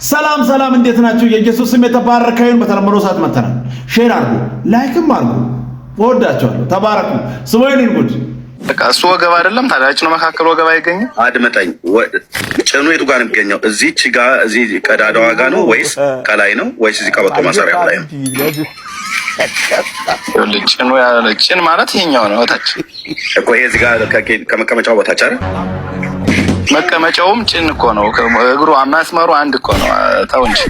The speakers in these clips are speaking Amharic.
ሰላም ሰላም፣ እንዴት ናችሁ? የኢየሱስ ስም የተባረከ ይሁን። በተለመደው ሰዓት መተናል። ሼር አድርጉ፣ ላይክም አድርጉ። ወዳችኋለሁ። ተባረኩ። ስሞይን ጉድ በቃ እሱ ወገብ አይደለም ታዲያ ጭኑ መካከል ወገብ አይገኝም። አድመጠኝ። ጭኑ የቱ ጋር ነው የሚገኘው? እዚህች ጋር እዚህ ቀዳዳዋ ጋር ነው ወይስ ከላይ ነው ወይስ እዚህ ቀበቶ ማሰሪያው ላይ ነው? ጭኑ ያለ ጭን ማለት ይሄኛው ነው። ወታች እኮ ይሄ እዚህ ጋር ከመቀመጫው ወታች አይደል? መቀመጫውም ጭን እኮ ነው። እግሩ መስመሩ አንድ እኮ ነው። ተው እንጂ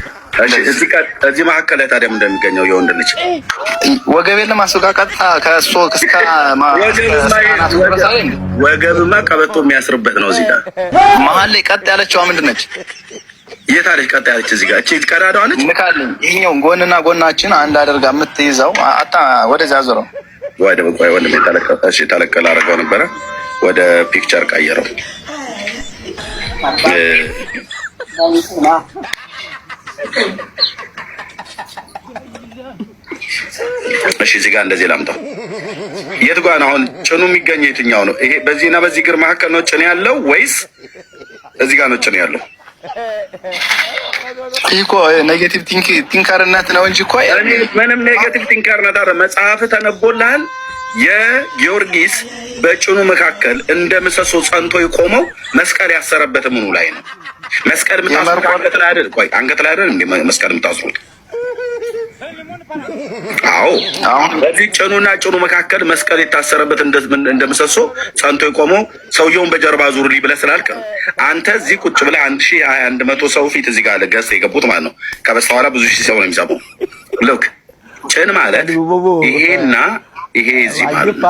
እዚህ መካከል ላይ ታዲያ እንደሚገኘው የወንድ ልጅ ወገቤን ለማስወቃቀጥ ከእሱ እስከ ወገብማ ቀበቶ የሚያስርበት ነው። እዚህ ጋር መሀል ላይ ቀጥ ያለችዋ ምንድን ነች? የት አለች? ቀጥ ያለች እዚህ ጋር እቺ ቀዳዳዋ ነች። ልካልኝ ይሄኛው ጎንና ጎናችን አንድ አድርጋ የምትይዘው አታ ወደዚያ ዞረው ወደ በቆይ ወንድ ተለቀቀሽ ተለቀለ አድርገው ነበረ። ወደ ፒክቸር ቀየረው። እሺ እዚህ ጋር እንደዚህ ላምጣው። የት ጋር ነው አሁን ጭኑ የሚገኘው? የትኛው ነው ይሄ? በዚህና በዚህ እግር መካከል ነው ጭን ያለው ወይስ እዚህ ጋር ነው ጭን ያለው? ይሄ እኮ ኔጌቲቭ ቲንከርነት ነው እንጂ እኮ ምንም ኔጌቲቭ ቲንከርነት አይደለም። መጽሐፍ ተነቦልሃል። የጊዮርጊስ በጭኑ መካከል እንደ ምሰሶ ጸንቶ የቆመው መስቀል ያሰረበት ምኑ ላይ ነው? መስቀል የምታስሩት አንገት ላይ አይደል? ቆይ አንገት ላይ አይደል እንዴ መስቀል የምታስሩት? አዎ በዚህ ጭኑና ጭኑ መካከል መስቀል የታሰረበት እንደ ምሰሶ ጸንቶ የቆመው ሰውየውን በጀርባ ዙርልኝ ብለህ ስላልክ ነው። አንተ እዚህ ቁጭ ብለህ 1100 ሰው ፊት እዚህ ጋር ገዝተህ የገቡት ማለት ነው። ከበስተኋላ ብዙ ሺህ ሰው ነው የሚሰማው። ልክ ጭን ማለት ይሄና ይሄ እዚህ ማለት ነው።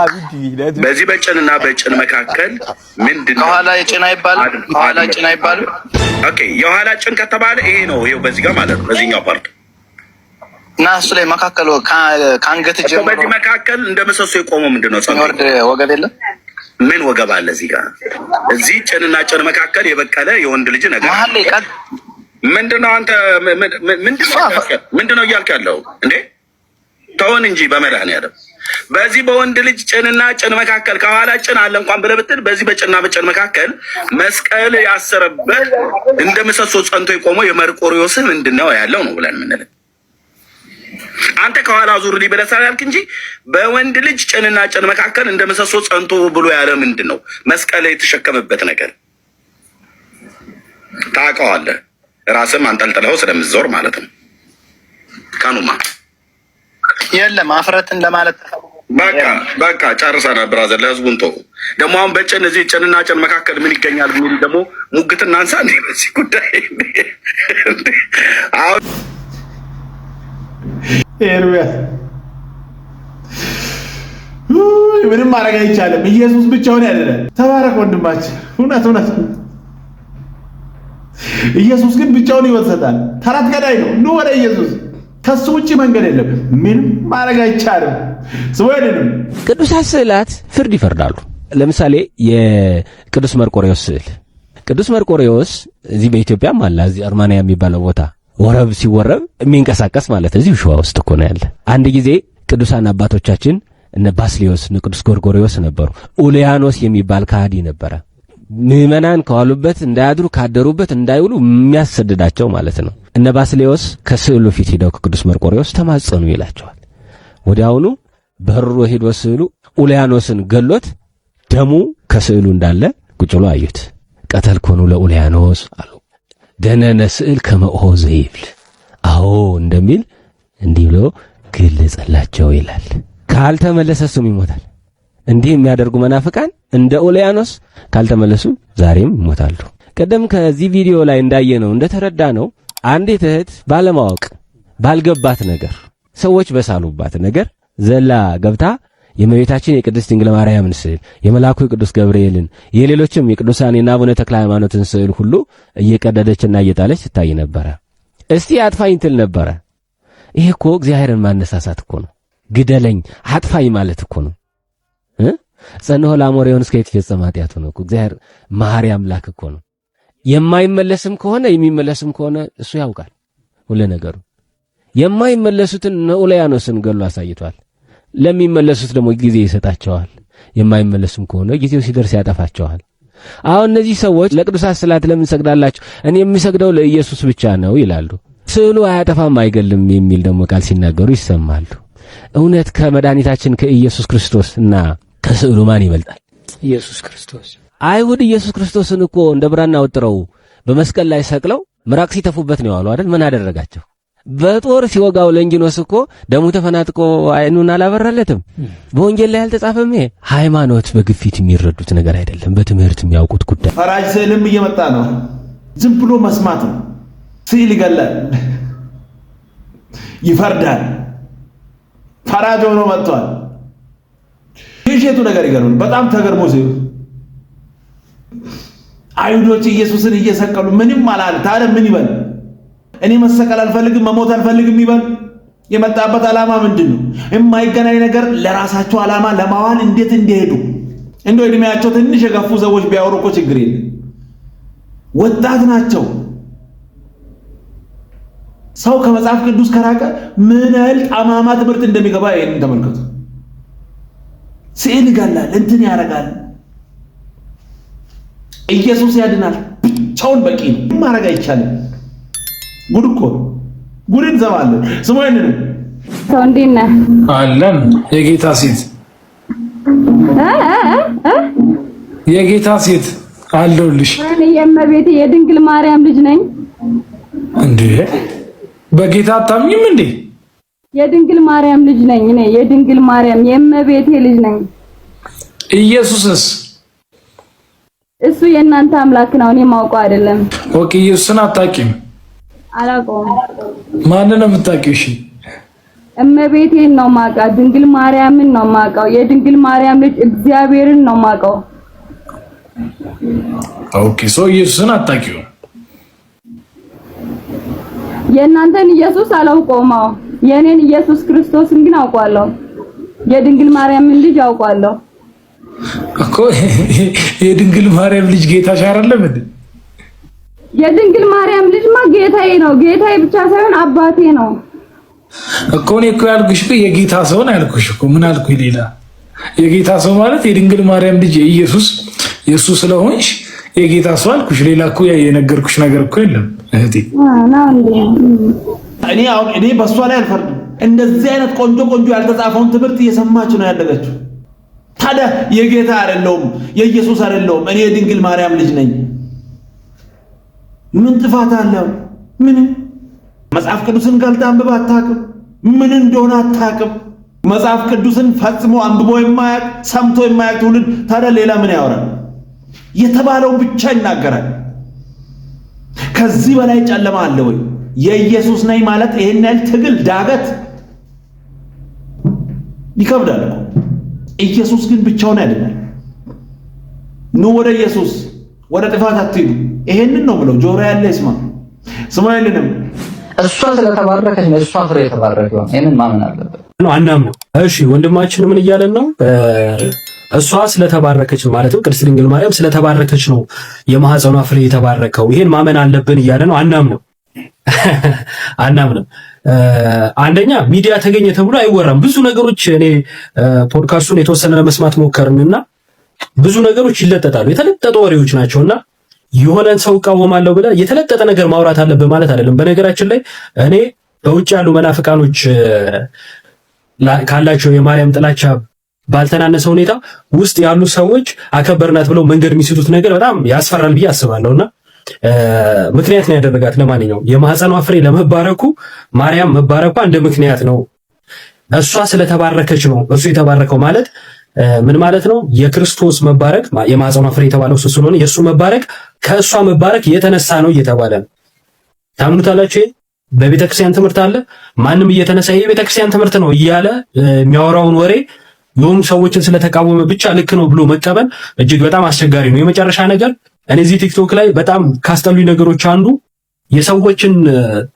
በዚህ በጭንና በጭን መካከል ምንድነው? ከኋላ የጭን አይባልም። ከኋላ ጭን አይባልም። ኦኬ የኋላ ጭን ከተባለ ይሄ ነው። ይሄው በዚህ ጋር ማለት ነው። በዚህኛው ፓርት እና እሱ ላይ መካከል ከአንገት ጀምሮ በዚህ መካከል እንደ ምሰሶ የቆመው ምንድነው? ጸንወርድ ወገብ የለም። ምን ወገብ አለ እዚህ ጋር? እዚህ ጭንና ጭን መካከል የበቀለ የወንድ ልጅ ነገር ምንድነው? አንተ ምንድነው እያልክ ያለው እንዴ? ተውን እንጂ በመድኃኒዓለም በዚህ በወንድ ልጅ ጭንና ጭን መካከል ከኋላ ጭን አለ እንኳን ብለህ ብትል በዚህ በጭንና በጭን መካከል መስቀል ያሰረበት እንደ ምሰሶ ጸንቶ የቆመው የመርቆሪዎስ ምንድነው ያለው ነው ብለን የምንለው። አንተ ከኋላ ዙር ሊበለሳ ያልክ እንጂ በወንድ ልጅ ጭንና ጭን መካከል እንደ ምሰሶ ጸንቶ ብሎ ያለ ምንድነው? መስቀል የተሸከመበት ነገር ታውቀዋለህ። ራስህም አንጠልጥለው ስለምትዞር ማለት ነው። ካኑማ የለም አፍረትን ለማለት በቃ ጨርሰናል። ብራዘር ለህዝቡን ተው። ደግሞ አሁን በጭን እዚህ ጭንና ጭን መካከል ምን ይገኛል የሚል ደግሞ ሙግትና አንሳ ነው በዚህ ጉዳይ። አሁን ኤርሚያስ ምንም ማድረግ አይቻልም። ኢየሱስ ብቻውን ያድናል። ተባረክ ወንድማችን። እውነት ኢየሱስ ግን ብቻውን ይወሰዳል። ተረት ገዳይ ነው። ኑ ወደ ኢየሱስ። ከሱ ውጪ መንገድ የለም። ምንም ማድረግ አይቻልም። ስወደንም ቅዱሳት ስዕላት ፍርድ ይፈርዳሉ። ለምሳሌ የቅዱስ መርቆሬዎስ ስዕል ቅዱስ መርቆሬዎስ እዚህ በኢትዮጵያም አለ። እዚህ አርማንያ የሚባለው ቦታ ወረብ ሲወረብ የሚንቀሳቀስ ማለት እዚህ ሸዋ ውስጥ እኮ ነው ያለ። አንድ ጊዜ ቅዱሳን አባቶቻችን እነ ባስሊዮስ እነ ቅዱስ ጎርጎርዮስ ነበሩ። ኡልያኖስ የሚባል ከሃዲ ነበረ። ምዕመናን ከዋሉበት እንዳያድሩ ካደሩበት እንዳይውሉ የሚያሰድዳቸው ማለት ነው። እነ ባስሊዮስ ከስዕሉ ፊት ሄደው ከቅዱስ መርቆሬዎስ ተማጸኑ ይላቸዋል። ወዲያውኑ በርሮ ሄዶ ስዕሉ ኡልያኖስን ገሎት ደሙ ከስዕሉ እንዳለ ቁጭ ብሎ አዩት። ቀተል ኮኑ ለኡልያኖስ አሉ። ደነነ ስዕል ከመኦሆ ዘይብል አዎ እንደሚል እንዲህ ብሎ ገለጸላቸው ይላል። ካልተመለሰ እሱም ይሞታል። እንዲህ የሚያደርጉ መናፍቃን እንደ ኡልያኖስ ካልተመለሱ ዛሬም ይሞታሉ። ቀደም ከዚህ ቪዲዮ ላይ እንዳየነው እንደተረዳነው አንዲት እህት ባለማወቅ ባልገባት ነገር ሰዎች በሳሉባት ነገር ዘላ ገብታ የእመቤታችን የቅድስት ድንግል ማርያምን ስዕል የመልአኩ የቅዱስ ገብርኤልን የሌሎችም የቅዱሳን የአቡነ ተክለ ሃይማኖትን ስዕል ሁሉ እየቀደደችና እየጣለች ትታይ ነበረ። እስቲ አጥፋኝ ትል ነበረ። ይሄ እኮ እግዚአብሔርን ማነሳሳት እኮ ነው። ግደለኝ አጥፋኝ ማለት እኮ ነው። ጸንሆ ለአሞሬውን እስከ ይትፈጸም ኃጢአቱ ነው እኮ። እግዚአብሔር መሐሪ አምላክ እኮ ነው። የማይመለስም ከሆነ የሚመለስም ከሆነ እሱ ያውቃል ሁሉ ነገሩ። የማይመለሱትን ኡልያኖስን ገሎ አሳይቷል። ለሚመለሱት ደግሞ ጊዜ ይሰጣቸዋል። የማይመለሱም ከሆነ ጊዜው ሲደርስ ያጠፋቸዋል። አሁን እነዚህ ሰዎች ለቅዱሳት ስዕላት ለምን ሰግዳላችሁ? እኔ የሚሰግደው ለኢየሱስ ብቻ ነው ይላሉ። ስዕሉ አያጠፋም አይገልም የሚል ደግሞ ቃል ሲናገሩ ይሰማሉ። እውነት ከመድኃኒታችን ከኢየሱስ ክርስቶስ እና ከስዕሉ ማን ይበልጣል? ኢየሱስ ክርስቶስ። አይሁድ ኢየሱስ ክርስቶስን እኮ እንደ ብራና ወጥረው በመስቀል ላይ ሰቅለው ምራቅ ሲተፉበት ነው ያሉ አይደል? ምን አደረጋቸው? በጦር ሲወጋው ለንጊኖስ እኮ ደሙ ተፈናጥቆ አይኑን አላበራለትም። በወንጌል ላይ አልተጻፈም? ይሄ ሃይማኖት በግፊት የሚረዱት ነገር አይደለም፣ በትምህርት የሚያውቁት ጉዳይ። ፈራጅ ስዕልም እየመጣ ነው። ዝም ብሎ መስማት ነው። ስዕል ይገላል፣ ይፈርዳል። ፈራጅ ሆኖ መጥቷል። የሼቱ ነገር ይገርም። በጣም ተገርሞ ሲሉ አይሁዶች ኢየሱስን እየሰቀሉ ምንም አላለ። ታዲያ ምን ይበል? እኔ መሰቀል አልፈልግም መሞት አልፈልግም ይበል? የመጣበት ዓላማ ምንድን ነው? የማይገናኝ ነገር ለራሳቸው ዓላማ ለማዋል እንዴት እንደሄዱ እንደው እድሜያቸው ትንሽ የገፉ ሰዎች ቢያወሩ እኮ ችግር የለም። ወጣት ናቸው። ሰው ከመጽሐፍ ቅዱስ ከራቀ ምን ያህል ጠማማ ትምህርት እንደሚገባ ይሄንን ተመልከቱ። ስዕል ይገላል፣ እንትን ያደርጋል። ኢየሱስ ያድናል፣ ብቻውን በቂ ነው። ማድረግ አይቻልም። ጉድ እኮ ጉድ እንሰማለን። ስሙ ይሄንን ሰው እንዴት ነህ? አለን። የጌታ ሴት የጌታ ሴት አለሁልሽ። እኔ የእመቤቴ የድንግል ማርያም ልጅ ነኝ። እንዴ በጌታ አታምኝም እንዴ? የድንግል ማርያም ልጅ ነኝ። እኔ የድንግል ማርያም የእመቤቴ ልጅ ነኝ። ኢየሱስስ? እሱ የእናንተ አምላክ ነው፣ እኔ ማውቀው አይደለም። ኦኬ፣ ኢየሱስን አታውቂም? አላውቀውም። ማንን ነው የምታውቂው? እሺ፣ እመቤቴን ነው ማውቃት፣ ድንግል ማርያምን ነው ማውቀው። የድንግል ማርያም ልጅ እግዚአብሔርን ነው ማውቀው። ኦኬ፣ ኢየሱስን አታውቂው? የእናንተን ኢየሱስ አላውቀውም። የኔን ኢየሱስ ክርስቶስን ግን አውቀዋለሁ። የድንግል ማርያምን ልጅ አውቀዋለሁ እኮ። የድንግል ማርያም ልጅ ጌታሽ አይደለም እንዴ? የድንግል ማርያም ልጅማ ጌታዬ ነው። ጌታዬ ብቻ ሳይሆን አባቴ ነው እኮ። እኔ እኮ ያልኩሽ እኮ የጌታ ሰው ነው ያልኩሽ እኮ። ምን አልኩኝ ሌላ? የጌታ ሰው ማለት የድንግል ማርያም ልጅ የኢየሱስ የሱ ስለሆንሽ የጌታ ሰው አልኩሽ። ሌላ እኮ የነገርኩሽ ነገር እኮ የለም እህቴ። እኔ በሷ ላይ አልፈርድም። እንደዚህ አይነት ቆንጆ ቆንጆ ያልተጻፈውን ትምህርት እየሰማች ነው ያደገችው። ታዲያ የጌታ አይደለሁም የኢየሱስ አይደለሁም እኔ የድንግል ማርያም ልጅ ነኝ። ምን ጥፋት አለው? ምን? መጽሐፍ ቅዱስን ገልጣ አንብባ አታውቅም። ምን እንደሆነ አታውቅም። መጽሐፍ ቅዱስን ፈጽሞ አንብቦ የማያውቅ ሰምቶ የማያውቅ ትውልድ ታዲያ ሌላ ምን ያወራል? የተባለው ብቻ ይናገራል። ከዚህ በላይ ጨለማ አለ ወይ? የኢየሱስ ነኝ ማለት ይሄን ያህል ትግል ዳገት ይከብዳል እኮ። ኢየሱስ ግን ብቻውን ያድናል። ኑ ወደ ኢየሱስ፣ ወደ ጥፋት አትሂዱ። ይሄንን ነው ብለው ጆሮ ያለ ይስማ። ስሙ ይልንም እሷ ስለተባረከች ነው እሷ ፍሬ የተባረከው። ይሄንን ማመን አለበት ነው አናምነው። እሺ ወንድማችን ምን እያለን ነው? እሷ ስለተባረከች ማለትም ቅድስት ድንግል ማርያም ስለተባረከች ነው የማህፀኗ ፍሬ የተባረከው። ይሄን ማመን አለብን እያለ ነው። አናምነው አናምነው። አንደኛ ሚዲያ ተገኘ ተብሎ አይወራም። ብዙ ነገሮች እኔ ፖድካስቱን የተወሰነ ለመስማት ሞከርንና ብዙ ነገሮች ይለጠጣሉ። የተለጠጡ ወሬዎች ናቸውና የሆነን ሰው እቃወማለሁ ብለህ የተለጠጠ ነገር ማውራት አለብህ ማለት አይደለም። በነገራችን ላይ እኔ በውጭ ያሉ መናፍቃኖች ካላቸው የማርያም ጥላቻ ባልተናነሰ ሁኔታ ውስጥ ያሉ ሰዎች አከበርናት ብለው መንገድ የሚስቱት ነገር በጣም ያስፈራል ብዬ አስባለሁና ምክንያት ነው ያደረጋት። ለማንኛውም የማህፀኗ ፍሬ ለመባረኩ ማርያም መባረኳ እንደ ምክንያት ነው። እሷ ስለተባረከች ነው እሱ የተባረከው ማለት ምን ማለት ነው? የክርስቶስ መባረክ የማህፀኗ ፍሬ የተባለው እሱ ስለሆነ የእሱ መባረክ ከእሷ መባረክ የተነሳ ነው እየተባለ ነው። ታምኑታላችሁ? በቤተክርስቲያን ትምህርት አለ። ማንም እየተነሳ ይሄ ቤተክርስቲያን ትምህርት ነው እያለ የሚያወራውን ወሬ የሆኑ ሰዎችን ስለተቃወመ ብቻ ልክ ነው ብሎ መቀበል እጅግ በጣም አስቸጋሪ ነው። የመጨረሻ ነገር እኔ እዚህ ቲክቶክ ላይ በጣም ካስጠሉኝ ነገሮች አንዱ የሰዎችን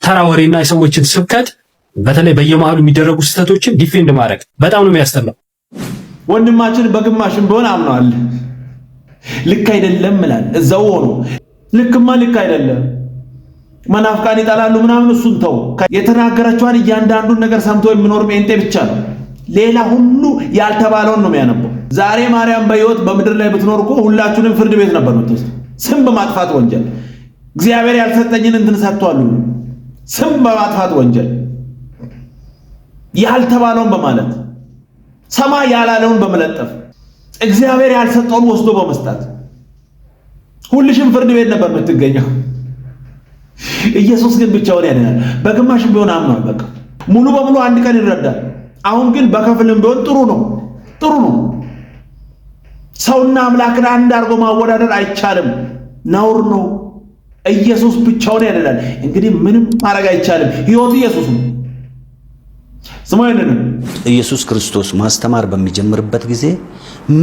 ተራ ወሬና የሰዎችን ስብከት በተለይ በየመሃሉ የሚደረጉ ስህተቶችን ዲፌንድ ማድረግ በጣም ነው የሚያስጠላው። ወንድማችን በግማሽም ቢሆን አምነዋል። ልክ አይደለም ይላል እዛው ሆኖ ልክማ ልክ አይደለም መናፍቃን ይጣላሉ ምናምን እሱን ተው። የተናገረችዋን እያንዳንዱን ነገር ሰምቶ የሚኖር ጴንጤ ብቻ ነው። ሌላ ሁሉ ያልተባለውን ነው የሚያነበው። ዛሬ ማርያም በሕይወት በምድር ላይ ብትኖር እኮ ሁላችሁንም ፍርድ ቤት ነበር የምትወስድ። ስም በማጥፋት ወንጀል እግዚአብሔር ያልሰጠኝን እንትን ሰጥቷል። ስም በማጥፋት ወንጀል ያልተባለውን በማለት ሰማይ ያላለውን በመለጠፍ እግዚአብሔር ያልሰጠውን ወስዶ በመስጠት ሁልሽም ፍርድ ቤት ነበር የምትገኘው። ኢየሱስ ግን ብቻውን ያድናል። በግማሽም ቢሆን አምኗል። በቃ ሙሉ በሙሉ አንድ ቀን ይረዳል። አሁን ግን በከፍልም ቢሆን ጥሩ ነው። ሰውና አምላክን አንድ አድርጎ ማወዳደር አይቻልም፣ ነውር ነው። ኢየሱስ ብቻውን ያድናል። እንግዲህ ምንም ማድረግ አይቻልም። ሕይወቱ ኢየሱስ ነው። ስሞይነን ኢየሱስ ክርስቶስ ማስተማር በሚጀምርበት ጊዜ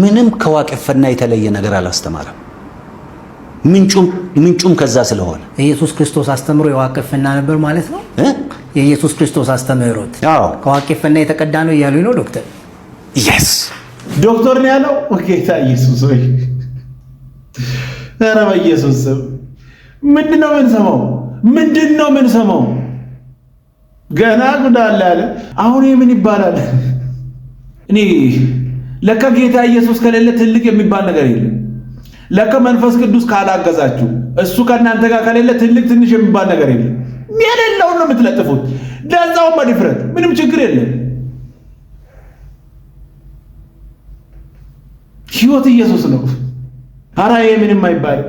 ምንም ከዋቅፍና የተለየ ነገር አላስተማረም። ምንጩም ከዛ ስለሆነ ኢየሱስ ክርስቶስ አስተምሮ የዋቅፍና ነበር ማለት ነው። የኢየሱስ ክርስቶስ አስተምሮት ከዋቅፍና የተቀዳ ነው እያሉኝ ነው ዶክተር? ኢየስ ዶክተር ነው ያለው። ጌታ ኢየሱስ ሆይ ኧረ በኢየሱስ ስም ምንድነው የምንሰማው? ገና ጉዳለ አለ። አሁን ምን ይባላል? እኔ ለካ ጌታ ኢየሱስ ከሌለ ትልቅ የሚባል ነገር የለም። ለካ መንፈስ ቅዱስ ካላገዛችሁ እሱ ከእናንተ ጋር ከሌለ ትልቅ ትንሽ የሚባል ነገር የለም። የሌለውን ነው የምትለጥፉት። ለዛውም በድፍረት ምንም ችግር የለም። ሕይወት ኢየሱስ ነው። ኧረ ይሄ ምንም አይባልም።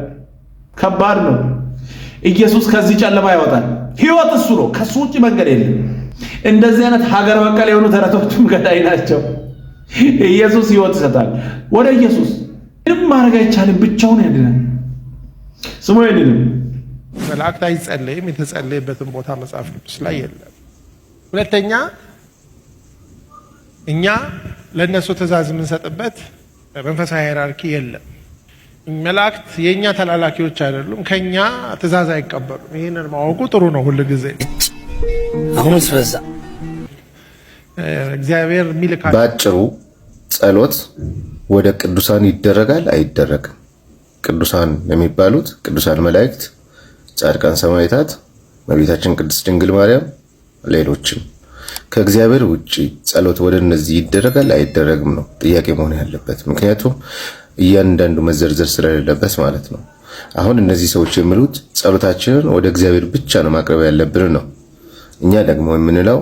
ከባድ ነው። ኢየሱስ ከዚህ ጨለማ ያወጣል። ሕይወት እሱ ነው። ከሱ ውጭ መንገድ የለም። እንደዚህ አይነት ሀገር በቀል የሆኑ ተረቶችም ገዳይ ናቸው። ኢየሱስ ሕይወት ይሰጣል። ወደ ኢየሱስ ምንም ማድረግ አይቻልም። ብቻውን ያድናል። ስሙ ይድንም። መላእክት አይጸለይም። የተጸለየበትን ቦታ መጽሐፍ ቅዱስ ላይ የለም። ሁለተኛ እኛ ለእነሱ ትእዛዝ የምንሰጥበት መንፈሳዊ ሃይራርኪ የለም። መላእክት የእኛ ተላላኪዎች አይደሉም። ከኛ ትእዛዝ አይቀበሉም። ይህንን ማወቁ ጥሩ ነው። ሁል ጊዜ አሁንስ በዛ እግዚአብሔር የሚልካል። ባጭሩ ጸሎት ወደ ቅዱሳን ይደረጋል አይደረግም? ቅዱሳን የሚባሉት ቅዱሳን መላእክት፣ ጻድቃን ሰማዕታት፣ እመቤታችን ቅድስት ድንግል ማርያም፣ ሌሎችም ከእግዚአብሔር ውጪ ጸሎት ወደ እነዚህ ይደረጋል አይደረግም ነው ጥያቄ መሆን ያለበት። ምክንያቱም እያንዳንዱ መዘርዘር ስለሌለበት ማለት ነው። አሁን እነዚህ ሰዎች የሚሉት ጸሎታችንን ወደ እግዚአብሔር ብቻ ነው ማቅረብ ያለብን ነው። እኛ ደግሞ የምንለው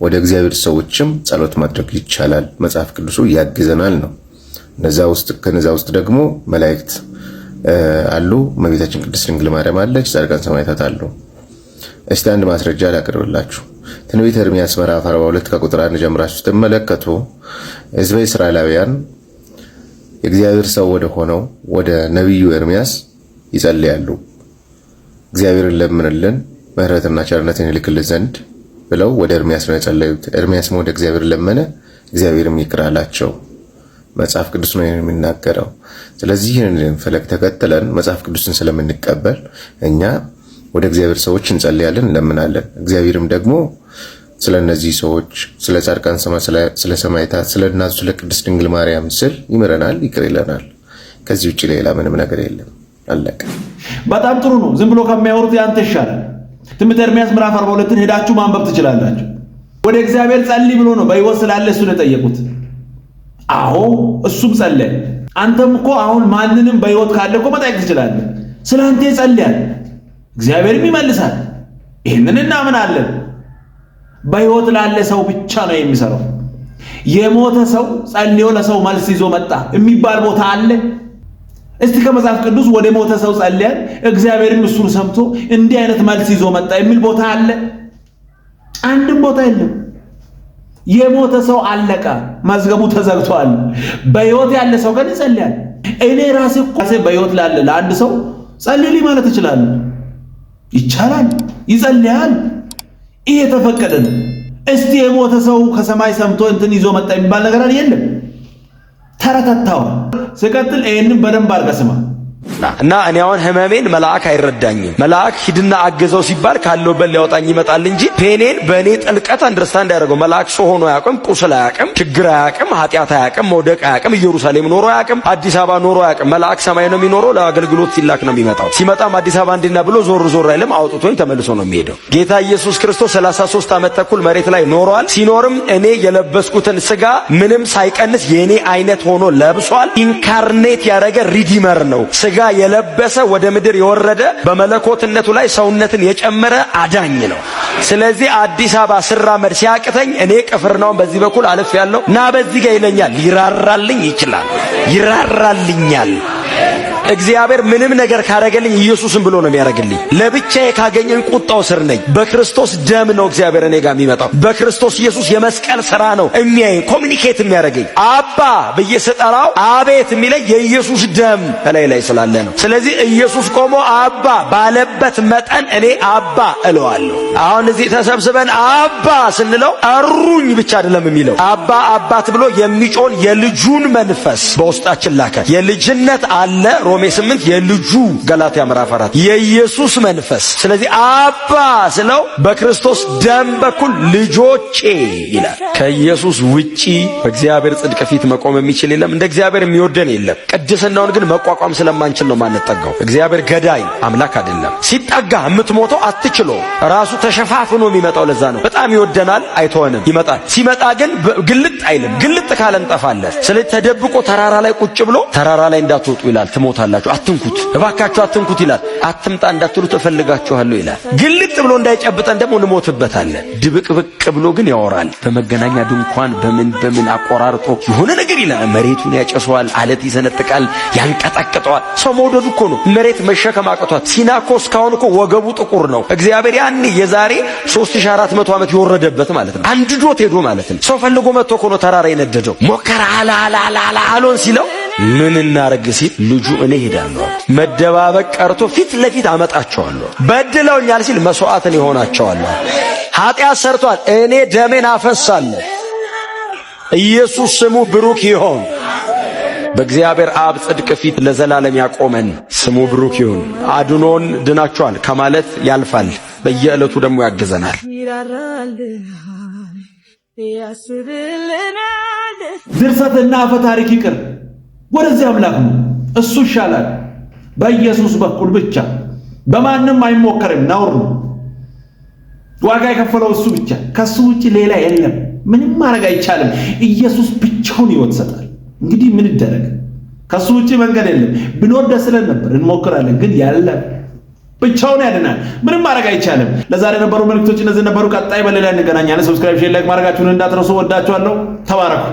ወደ እግዚአብሔር ሰዎችም ጸሎት ማድረግ ይቻላል፣ መጽሐፍ ቅዱሱ ያግዘናል ነው። ከነዛ ውስጥ ደግሞ መላእክት አሉ፣ እመቤታችን ቅድስት ድንግል ማርያም አለች፣ ጻድቃን ሰማዕታት አሉ። እስቲ አንድ ማስረጃ ላቅርብላችሁ። ትንቢተ ኤርምያስ ምዕራፍ 42 ከቁጥር 1 ጀምራችሁ ስትመለከቱ ሕዝበ እስራኤላውያን የእግዚአብሔር ሰው ወደ ሆነው ወደ ነቢዩ ኤርምያስ ይጸልያሉ። እግዚአብሔርን ለምንልን ምሕረትና ቸርነትን ይልክልን ዘንድ ብለው ወደ ኤርምያስ ነው የጸለዩት። ኤርምያስም ወደ እግዚአብሔር ለመነ፣ እግዚአብሔርም ይቅር አላቸው። መጽሐፍ ቅዱስ ነው የሚናገረው። ስለዚህ ይህንን ፈለግ ተከትለን መጽሐፍ ቅዱስን ስለምንቀበል እኛ ወደ እግዚአብሔር ሰዎች እንጸልያለን፣ እንለምናለን። እግዚአብሔርም ደግሞ ስለ እነዚህ ሰዎች ስለ ጻድቃን ስለ ሰማዕታት፣ ስለ እናቱ ስለ ቅድስት ድንግል ማርያም ስል ይምረናል፣ ይቅር ይለናል። ከዚህ ውጭ ሌላ ምንም ነገር የለም። አለቀ። በጣም ጥሩ ነው። ዝም ብሎ ከሚያወሩት ያንተ ይሻላል። ትንቢተ ኤርምያስ ምዕራፍ 42ን ሄዳችሁ ማንበብ ትችላላችሁ። ወደ እግዚአብሔር ጸልይ ብሎ ነው በሕይወት ስላለ እሱን የጠየቁት። አዎ እሱም ጸለየ። አንተም እኮ አሁን ማንንም በሕይወት ካለ እኮ መጠየቅ ትችላለህ። ስለ አንተ ይጸልያል፣ እግዚአብሔርም ይመልሳል። ይህንን እናምናለን። በሕይወት ላለ ሰው ብቻ ነው የሚሰራው። የሞተ ሰው ጸልዮ ለሰው መልስ ይዞ መጣ የሚባል ቦታ አለ? እስቲ ከመጽሐፍ ቅዱስ ወደ ሞተ ሰው ጸልያል፣ እግዚአብሔርም እሱን ሰምቶ እንዲህ አይነት መልስ ይዞ መጣ የሚል ቦታ አለ? አንድም ቦታ የለም። የሞተ ሰው አለቀ፣ መዝገቡ ተዘግቷል። በሕይወት ያለ ሰው ግን ይጸልያል። እኔ ራሴ በሕይወት ላለ ለአንድ ሰው ጸልይልኝ ማለት እችላለሁ። ይቻላል፣ ይጸልያል። ይሄ የተፈቀደ ነው። እስቲ የሞተ ሰው ከሰማይ ሰምቶ እንትን ይዞ መጣ የሚባል ነገር የለም። ተረተታው። ሲቀጥል ይሄንን በደንብ አድርገህ ስማ። እና እኔ አሁን ህመሜን መልአክ አይረዳኝም። መልአክ ሂድና አገዘው ሲባል ካለውበት ሊያወጣኝ ይመጣል እንጂ ፔኔን በእኔ ጥልቀት አንደርስታንድ ያደርገው። መልአክ ሰው ሆኖ አያውቅም፣ ቁስል አያውቅም፣ ችግር አያውቅም፣ ኃጢአት አያውቅም፣ መውደቅ አያውቅም፣ ኢየሩሳሌም ኖሮ አያውቅም፣ አዲስ አበባ ኖሮ አያውቅም። መልአክ ሰማይ ነው የሚኖረው። ለአገልግሎት ሲላክ ነው የሚመጣው። ሲመጣም አዲስ አበባ እንዲና ብሎ ዞር ዞር አይልም። አውጥቶኝ ተመልሶ ነው የሚሄደው። ጌታ ኢየሱስ ክርስቶስ 33 ዓመት ተኩል መሬት ላይ ኖሯል። ሲኖርም እኔ የለበስኩትን ስጋ ምንም ሳይቀንስ የኔ አይነት ሆኖ ለብሷል። ኢንካርኔት ያደረገ ሪዲመር ነው። ስጋ የለበሰ ወደ ምድር የወረደ በመለኮትነቱ ላይ ሰውነትን የጨመረ አዳኝ ነው። ስለዚህ አዲስ አበባ ስራመድ ሲያቅተኝ እኔ ቅፍርናውን በዚህ በኩል አልፍ ያለው ና በዚህ ጋር ይለኛል። ይራራልኝ ይችላል፣ ይራራልኛል። እግዚአብሔር ምንም ነገር ካረገልኝ ኢየሱስን ብሎ ነው የሚያረግልኝ። ለብቻዬ ካገኘኝ ቁጣው ስር ነኝ። በክርስቶስ ደም ነው እግዚአብሔር እኔ ጋር የሚመጣው። በክርስቶስ ኢየሱስ የመስቀል ሥራ ነው የሚያየኝ፣ ኮሚኒኬት የሚያረገኝ። አባ ብዬ ስጠራው አቤት የሚለኝ የኢየሱስ ደም ላይ ስላለ ነው። ስለዚህ ኢየሱስ ቆሞ አባ ባለበት መጠን እኔ አባ እለዋለሁ። አሁን እዚህ ተሰብስበን አባ ስንለው እሩኝ ብቻ አይደለም የሚለው። አባ አባት ብሎ የሚጮን የልጁን መንፈስ በውስጣችን ላከ። የልጅነት አለ ሮሜ 8 የልጁ ገላትያ ምዕራፍ 4 የኢየሱስ መንፈስ። ስለዚህ አባ ስለው በክርስቶስ ደም በኩል ልጆቼ ይላል። ከኢየሱስ ውጪ በእግዚአብሔር ጽድቅ ፊት መቆም የሚችል የለም። እንደ እግዚአብሔር የሚወደን የለም። ቅድስናውን ግን መቋቋም ስለማንችል ነው ማንጠጋው። እግዚአብሔር ገዳይ አምላክ አይደለም። ሲጠጋ የምትሞተው አትችሎ ራሱ ተሸፋፍኖ የሚመጣው ለዛ ነው። በጣም ይወደናል፣ አይተወንም፣ ይመጣል። ሲመጣ ግን ግልጥ አይልም። ግልጥ ካለ እንጠፋለን። ስለዚህ ተደብቆ ተራራ ላይ ቁጭ ብሎ ተራራ ላይ እንዳትወጡ ይላል። ትሞታላችሁ፣ አትንኩት፣ እባካችሁ አትንኩት ይላል። አትምጣ እንዳትሉት እፈልጋችኋለሁ ይላል። ግልጥ ብሎ እንዳይጨብጠን ደግሞ እንሞትበታለን። ድብቅብቅ ብሎ ግን ያወራል። በመገናኛ ድንኳን በምን አቆራርጦ የሆነ ነገር ይላል። መሬቱን ያጨሰዋል፣ አለት ይሰነጥቃል፣ ያንቀጠቅጠዋል። ሰው መውደዱ እኮ ነው መሬት መሸከም አቅቷት። ሲና እኮ እስካሁን እኮ ወገቡ ጥቁር ነው። እግዚአብሔር ያኔ የዛሬ 3400 ዓመት የወረደበት ማለት ነው። አንድዶት ሄዶ ማለት ነው። ሰው ፈልጎ መጥቶ እኮ ነው ተራራ የነደደው። ሞከራ አሎን ሲለው ምን እናርግ ሲል ልጁ እኔ ሄዳለሁ፣ መደባበቅ ቀርቶ ፊት ለፊት አመጣቸዋለሁ። በድለውኛል ሲል መስዋዕትን ይሆናቸዋለሁ። ኃጢአት ሰርቷል፣ እኔ ደሜን አፈሳለሁ። ኢየሱስ ስሙ ብሩክ ይሁን። በእግዚአብሔር አብ ጽድቅ ፊት ለዘላለም ያቆመን ስሙ ብሩክ ይሁን። አድኖን ድናቸዋል ከማለት ያልፋል። በየዕለቱ ደግሞ ያግዘናል። ድርሰትና አፈ ታሪክ ይቅር፣ ወደዚህ አምላክ ነው። እሱ ይሻላል። በኢየሱስ በኩል ብቻ በማንም አይሞከርም። ነውር ነው። ዋጋ የከፈለው እሱ ብቻ፣ ከሱ ውጪ ሌላ የለም። ምንም ማድረግ አይቻልም። ኢየሱስ ብቻውን ሕይወት ይሰጣል። እንግዲህ ምን ይደረግ? ከሱ ውጪ መንገድ የለም። ብኖር ደስ ይለን ነበር፣ እንሞክራለን፣ ግን ያለ ብቻውን ያድናል። ምንም ማድረግ አይቻልም። ለዛሬ የነበሩ መልእክቶች እነዚህ ነበሩ። ቀጣይ በሌላ እንገናኛለን። ሰብስክራይብ፣ ሼር፣ ላይክ ማድረጋችሁን እንዳትረሱ። ወዳችኋለሁ። ተባረኩ።